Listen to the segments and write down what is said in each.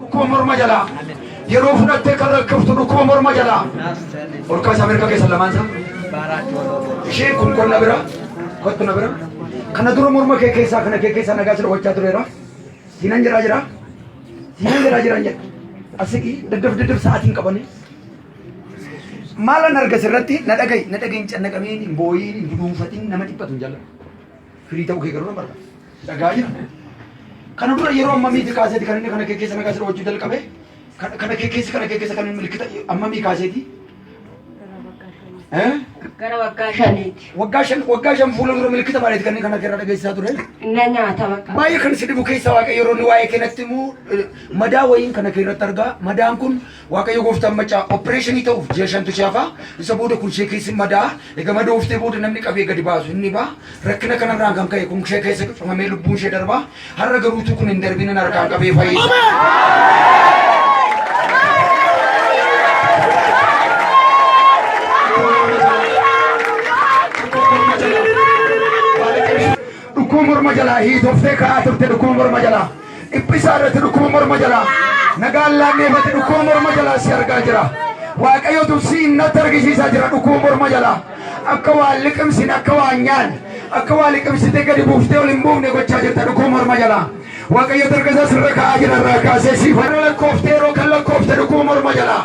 dhukkuba morma jalaa yeroo fudhattee kan rakkiftu dhukkuba morma jalaa ol kaasaa mirga keessa lamaan isaa isheen kun qonna bira kottu na bira kana dura morma kee keessaa kana kee keessaa nagaa sira hojjaa tureera siinan jira jedhe asiki daddaf sa'aatiin qabane maalan arga sirratti na dhagayin cannaqameen hin booyin hin duduunfatin nama dhiphatu hin jaalladhu firii ta'uu kee garuu na barbaada dhagaa jira kana dura yeroo ammamiiti kaaseeti kan inni kana kee keessa nagaa sira hojjuu jalqabe kana kee keessa kan inni malikita ammamii kaaseeti Gara waggaa shaniiti. Waggaa shan fuula dura malikita maaliiti kan inni kana keerraa dhageessisaa ture Inna nyaata bakka. baay'ee kan si dhibu keessa waaqayyo yeroo inni waa'ee keenatti himu madaa wayiin kana keerratti argaa madaan kun waaqayyo gooftaan macaa opereeshinii ta'uuf ji'a shantu shaafa isa booda kun ishee keessi madaa egaa madaa oftee booda namni qabee gadi baasu inni baa rakkina kanarraan kan ka'e kun ishee keessa cufamee lubbuun ishee darbaa har'a garuutu kun hin darbinin harkaan qabee fayyisa. Dhukkuba morma jalaa hiitoftee ka'aa turte dhukkuba morma jalaa dhiphisaa irratti dhukkuba morma jalaa nagaan laanneefate dhukkuba morma jalaa si argaa jira waaqayyotu si natti argisiisaa jira dhukkuba morma jalaa akka waa liqimsin akka waa nyaan akka waa liqimsitee gadi buuftee ol hin buufne gochaa jirta dhukkuba morma jalaa waaqayyo dargasaa sirra ka'aa jira irraa kaasee si fara lakkooftee yeroo kan lakkoofte dhukkuba morma jalaa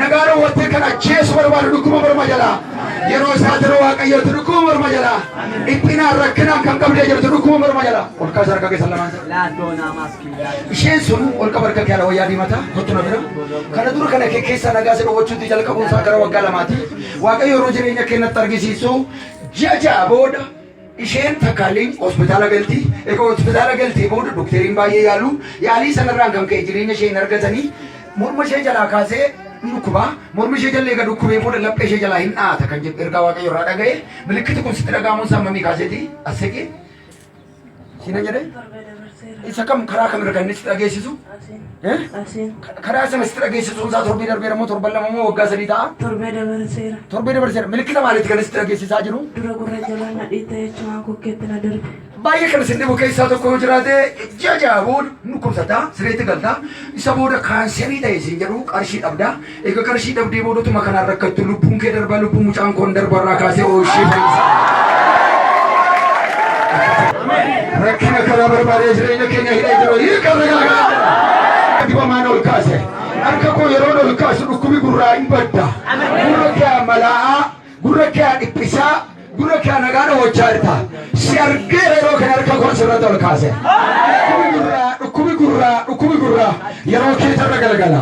nagaa dhoowwattee kan acheessu barbaadu dhukkuba morma jalaa yeroo isaa jiru waaqayyotu dhukkuba morma jalaa dhiphinaan rakkinaan kan qabdee jirtu dhukkuba morma jalaa ol kaasa harka keessa lamaan isheen sun ol qaba harka kee wayyaa diimataa kottu na bira kana dura kana kee keessa nagaa si dhoowwachuutti jalqabuun isaa gara waggaa lamaati waaqayyo yeroo jireenya keenyatti argisiisu ji'a booda isheen takkaaliin hospitaala galti egaa hospitaala galtii booda doktoriin baay'ee yaalii sanarraan kan ka'e jireenya ishee hin argatanii morma ishee jalaa kaasee dhukkuba mormi ishee jallee gad dhukkubee booda laphee ishee jalaa hin dhaata kan jedhu ergaa waaqayyo irraa dhaga'e milikkiti kun sitti dhaga'amuun sammamii kaaseeti as seqee siina jedhe isa kam karaa kamirra kan inni sitti dhageessisu karaa sana sitti dhageessisuun isaa torbee darbeera moo torban lama moo waggaa sadii ta'a torbee dabarseera milikkita maaliiti kan sitti dhageessisaa jiru Dura gurra jalaa na dhiita jechuun kokkeetti na darbe. baay'ee kan isin dhibu keessaa tokko yoo jiraate ji'a booda dhukkubsataa sireetti galtaa isa booda kaanserii ta'e isin jedhu qarshii dhabdaa egaa qarshii dhabdee boodotuma kanaan rakkattu lubbuun kee darbaa lubbuun mucaan koon darbarraa kaasee ooyishee fayyisa. Rakkina karaa barbaadee jireenya keenya hidhee jiru hiika ragaa dibamaan ol kaase harka koo yeroo ol kaasu dhukkubi gurraa hin badda gurra kee malaa'aa gurra kee dhiphisaa gurra kee nagaa dhawachaa jirta si argee yeroo kan harka koo sirratti ol kaase dhukkubi gurraa yeroo kee tarra galgala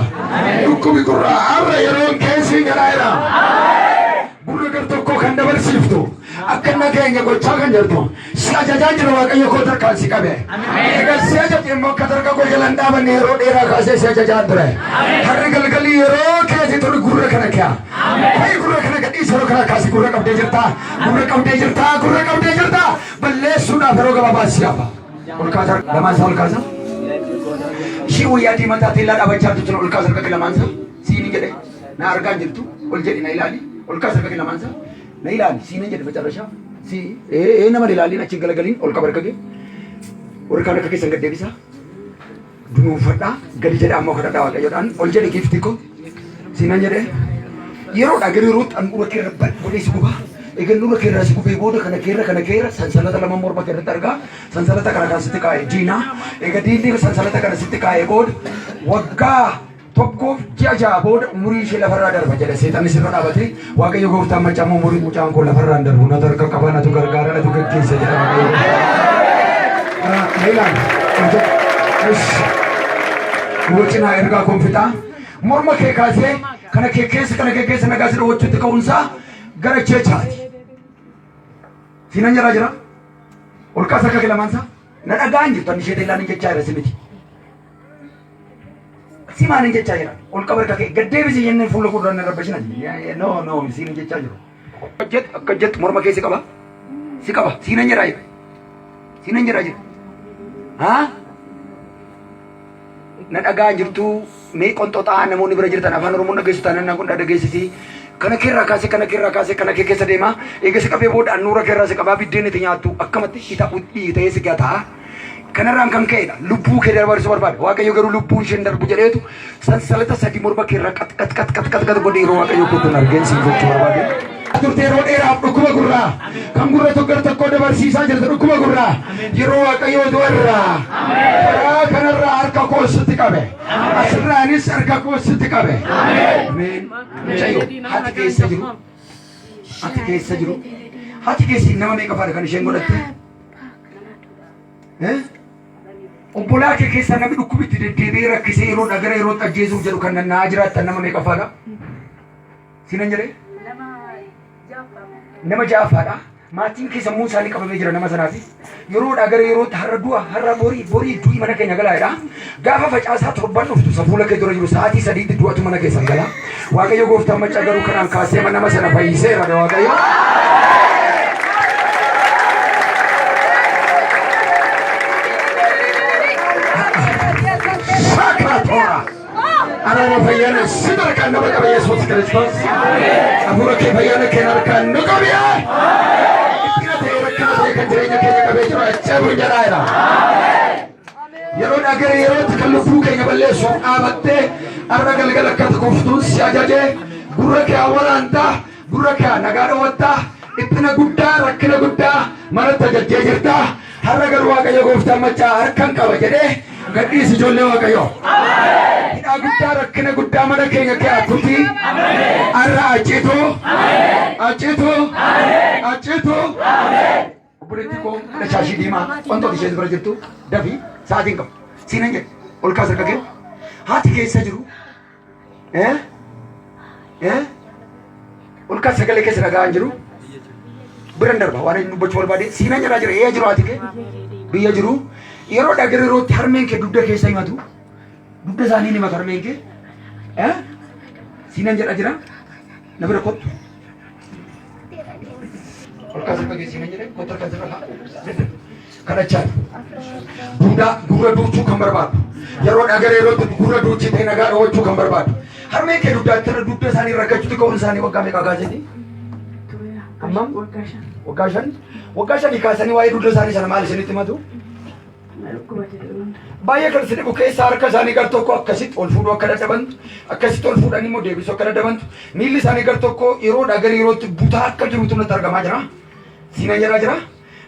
dhukkubi gurraa har'a yeroo keessi galaayira gurra gar tokko kan dabarsiiftu akka nageenya gochaa kan jirtu si ajajaa jira waaqayyo koo tarkaan si qabe egaa si ajajee immoo akka tarka koo jalan dhaabanne yeroo dheeraa kaasee si ajajaa ture harri galgalii yeroo keessa ture gurra kana kee fayi gurra kana gadhiisa yeroo kana kaasi gurra qabdee jirta balleessuudhaaf yeroo gabaabaa si yaaba ol kaasa lamaan isaa ol kaasa ishii wayyaa diimataa teellaa dhaabachaa jirtu ol kaasa harka lamaan isaa siini jedhe na argaa jirtu ol jedhi na ilaali ol kaasa harka lamaan isaa na ilaali siina jedhe macarrashaa si nama ilaaliin achi galagaliin ol qaba harkage warri kaan akka keessan gad deebisa dunuunfadhaa gadi jedha ammoo kadhadhaa waaqayyoodhaan ol jedhe giifti ko siinan jedhe yeroodhaa gara yerootti handhuura keerra godhee si gubaa egaa nurra keerraa si gubee booda kana keerra sansalata lama morma keerratti argaa sansalata kana kan sitti kaa'e diinaa egaa diinni sansalata kana sitti kaa'e booda waggaa tokkoof ji'a booda umurii ishee lafarraa darba jedhe seexanni sirra dhaabate waaqayyo gooftaan macaa moo umurii mucaan koo lafarraa hin darbu natu harka qabaa natu gargaara natu gaggeessa jedha waaqayyo leelaan gocinaa ergaa konfitaa morma kee kaasee kana kee keessa nagaa si dhoowwachuutti ka'uunsaa gara jechaati siinan jira ol kaasa akka kilamaansa na dhagaan jirtu anni ishee teellaan hin jechaa jira simiti si maan hin jechaa jira ol qaba harka kee gaddeebisi jennee fuula gurraan rabbashina no siin hin jechaa jiru akka jettu morma kee si qaba siinan jira haa na dhagaan jirtu mee qonxoxaa namoonni bira jirtan afaan oromoon dhageessu taanaan kun dhageessisi kana keerraa kaasee kana kee keessa deema eega si qabee booda annuura keerraa si qabaa biddeen itti nyaattu akkamatti hita ta'ee si gataa kanarraan kan ka'edha lubbuu kee dabarsu barbaada waaqayyo garuu lubbuun isheen darbu jedheetu sansalata sadii morma kee irra qat godhee yeroo waaqayyo kottuun argeensi gochuu barbaade. turte yeroo dheeraaf dhukkuba gurraa kan gurra tokko tokko dabarsiisaa jirtu dhukkuba gurraa yeroo waaqayyo du'arraa karaa kanarraa harka koo sitti qabe asirraanis harka koo sitti qabe. Ameen. Mucayyoo haati keessa jiru haati keessi nama meeqa faadha kan isheen godhatte? Obbolaa kee keessa namni dhukkubitti deddeebi'ee rakkisee yeroo dhagara yeroo ajjeesuuf jedhu kan nanna'aa jiraattan nama meeqa faadha? Sinan jedhee? Nama ja'affaadha. Maatiin kee sammuu isaanii qabamee jira nama sanaati. Yeroo dhagara yeroo har'a du'a har'a borii du'i mana keenya galaadha. Gaafa facaasaa torban dhuftu safuula kee dura jiru sa'aatii sadiitti du'atu mana keessan gala. Waaqayyo gooftaan machaa garuu kanaan kaasee nama sana fayyiseera waaqayyo. Arama fayyana sidar kan nama qabe Yesuus Kiristoos. Afuura kee fayyana kee harkaan nu qabiya. Itti rakkina kan jireenya keenya qabee jiru achaabuu jedhaadha. Yeroo dhagara yerootti kan lubbuu keenya balleessu dhaabattee har'a galgala akka kuftuun si ajajee gurra kee waraantaa gurra kee nagaa dhawattaa dhiphina guddaa rakkina guddaa manatti ajajjee jirtaa. Har'a garuu waaqayyo gooftaan machaa harkaan qaba jedhee gadhiisi ijoollee waaqayyo. Hidhaa guddaa rakkina guddaa mana keenya kee akkuti har'a accituu obboleettii koo shaashii diimaa wantoota ishee bira jirtu dafii sa'aatiin qabu siinan jedhe ol kaasa harka kee haati keessa jiru ol kaasa sagalee keessa dhaga'an jiru biran darba waan inni dubbachuu barbaade siinan jedhaa jira eeyya jiru haati kee biyya jiru yeroo dhagara yerootti harmeen kee dugda keessa himatu dugda isaanii ni himatu harmeen kee siinan jedha jira na bira kottu ol kaasa harka kee siinan jedhe kottu harka sirra kadhachaa duudaa gurra duuchuu kan barbaadu yeroo dhagara yerootti gurra duuchii ta'e nagaa dhawachuu kan barbaadu harmeen kee dugdaatti dugda isaanii rakkachuutti ka'uun isaanii waggaa meeqa kaasanii? Ammam? Waggaa shanii kaasanii waa'ee dugda isaanii sana maal isinitti himatu? Baay'ee kan isin dhibu keessa harka isaanii gar tokko akkasitti ol fuudhuu akka dadhabantu akkasitti ol fuudhanii immoo deebisuu akka dadhabantu miilli isaanii gar tokko yeroo dhagara yerootti butaa akka jirutu natti argamaa jira. Siinan jedhaa jira.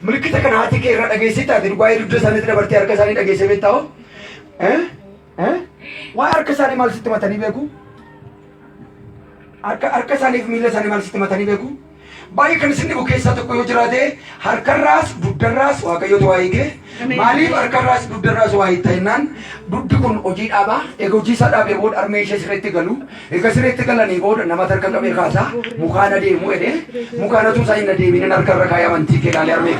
Milikkita kana haati kee irraa dhageessee taate waa'ee dugda isaaniitti dabartee harka isaanii dhageessee beektaa? Waa'ee harka isaanii maal sitti matanii beeku? Harka isaanii fi miilla isaanii maal sitti matanii beeku? Baay'ee kan isin dhibu keessaa tokko yoo jiraate harkarraas dugdarraas waaqayyotu waa hiike. Maaliif harkarraas dugdarraas waa hiittennaan dugdi kun hojii dhaabaa eega hojii isaa dhaabee booda harmee ishee sirreetti galu eega sirreetti galanii booda namatti harka qabee kaasaa mukaan adeemu jedhee mukaanatu isaa hin adeeminen harkarra kaayee amantii kee ilaalee harmee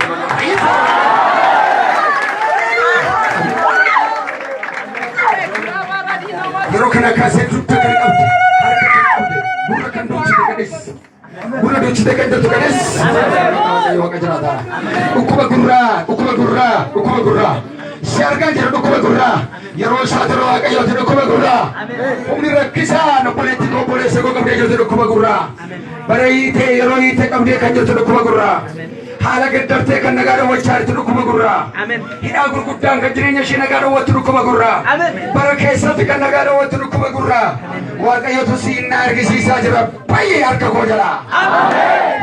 yeroo kana kaasee dugda kan qabde harka kan qabde gurra kan duuchite gadhees gurra duuchite kan jirtu gadhees waaqa jiraata dhukkuba gurraa si argaa jira dhukkuba gurraa yeroo isaatira waaqayyooti dhukkuba gurraa humni rakkisaan obboleetti koo obboleessa koo qabdee jirtu dhukkuba gurraa bara hiitee yeroo hiitee qabdee kan jirtu dhukkuba gurraa haala gaddartee kan nagaa dhawwachaa jirtu dhukkuba gurraa hidhaa gurguddaan kan jireenya ishee nagaa dhawwattu dhukkuba gurraa bara keessatti kan nagaa dhawwattu dhukkuba gurraa waaqayyotu siin na argisiisaa jira baay'ee harka koo jalaa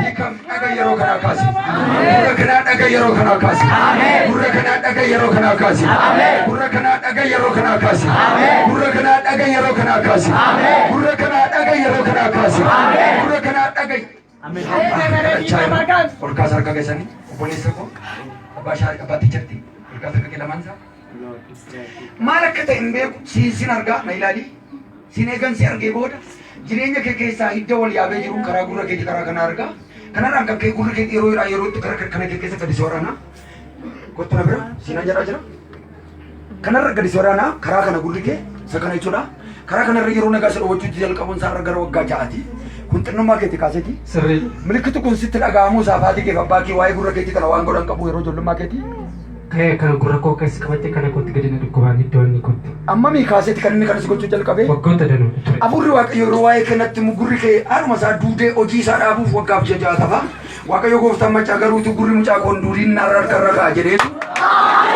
hiikam dhaga yeroo kanaa kaasi gurra kanaa dhaga yeroo kanaa kaasi gurra kanaa dhaga yeroo kanaa kaasi gurra kanaa dhaga yeroo kanaa kaasi gurra kanaa dhaga yeroo kanaa kaasi gurra kanaa dhaga yeroo kanaa kaasi gurra kanaa dhaga ol kaasa harka keessanii obboleessa koo abbaa shaari qabbaatti jirti ol kaasa harka kee lamaansaa maal akka ta'e hin beeku siin argaa na ilaali siin eegansi argee booda jireenya kee keessaa hidda wal yaabee jiru karaa gurra keetii karaa kana argaa kanarraan kan kee gurra kee yerootti karaa kana kee keessa gadi soorana kottu na bira siinan jedhaa jira kanarra gadi soorana karaa kana gurri kee isa kana jechuudha karaa kanarra yeroo nagaa isa dhawwachuutti jalqabuun isaa gara waggaa ja'aati kun xinnummaa keetti kaaseeti sirrii milikitu kun sitti dhaga'amuu saafaatii keef abbaa kee waa'ee gurra keetii kana waan godhan qabu yeroo ijoollummaa keetii kana gurra koo keessa qabattee kana kootti gadi na dhukkubaan iddoo inni kootti. Ammamii kaaseeti kan inni kanas gochuu jalqabee? Waggoota danuu ture. Afuurri waaqayyo yeroo waa'ee kanatti gurri kee haruma isaa duudee hojii isaa dhaabuuf waggaaf ja'a tafa. Waaqayyo gooftaan machaa garuutu gurri mucaa koon duudii narra harkarra ka'a jedheetu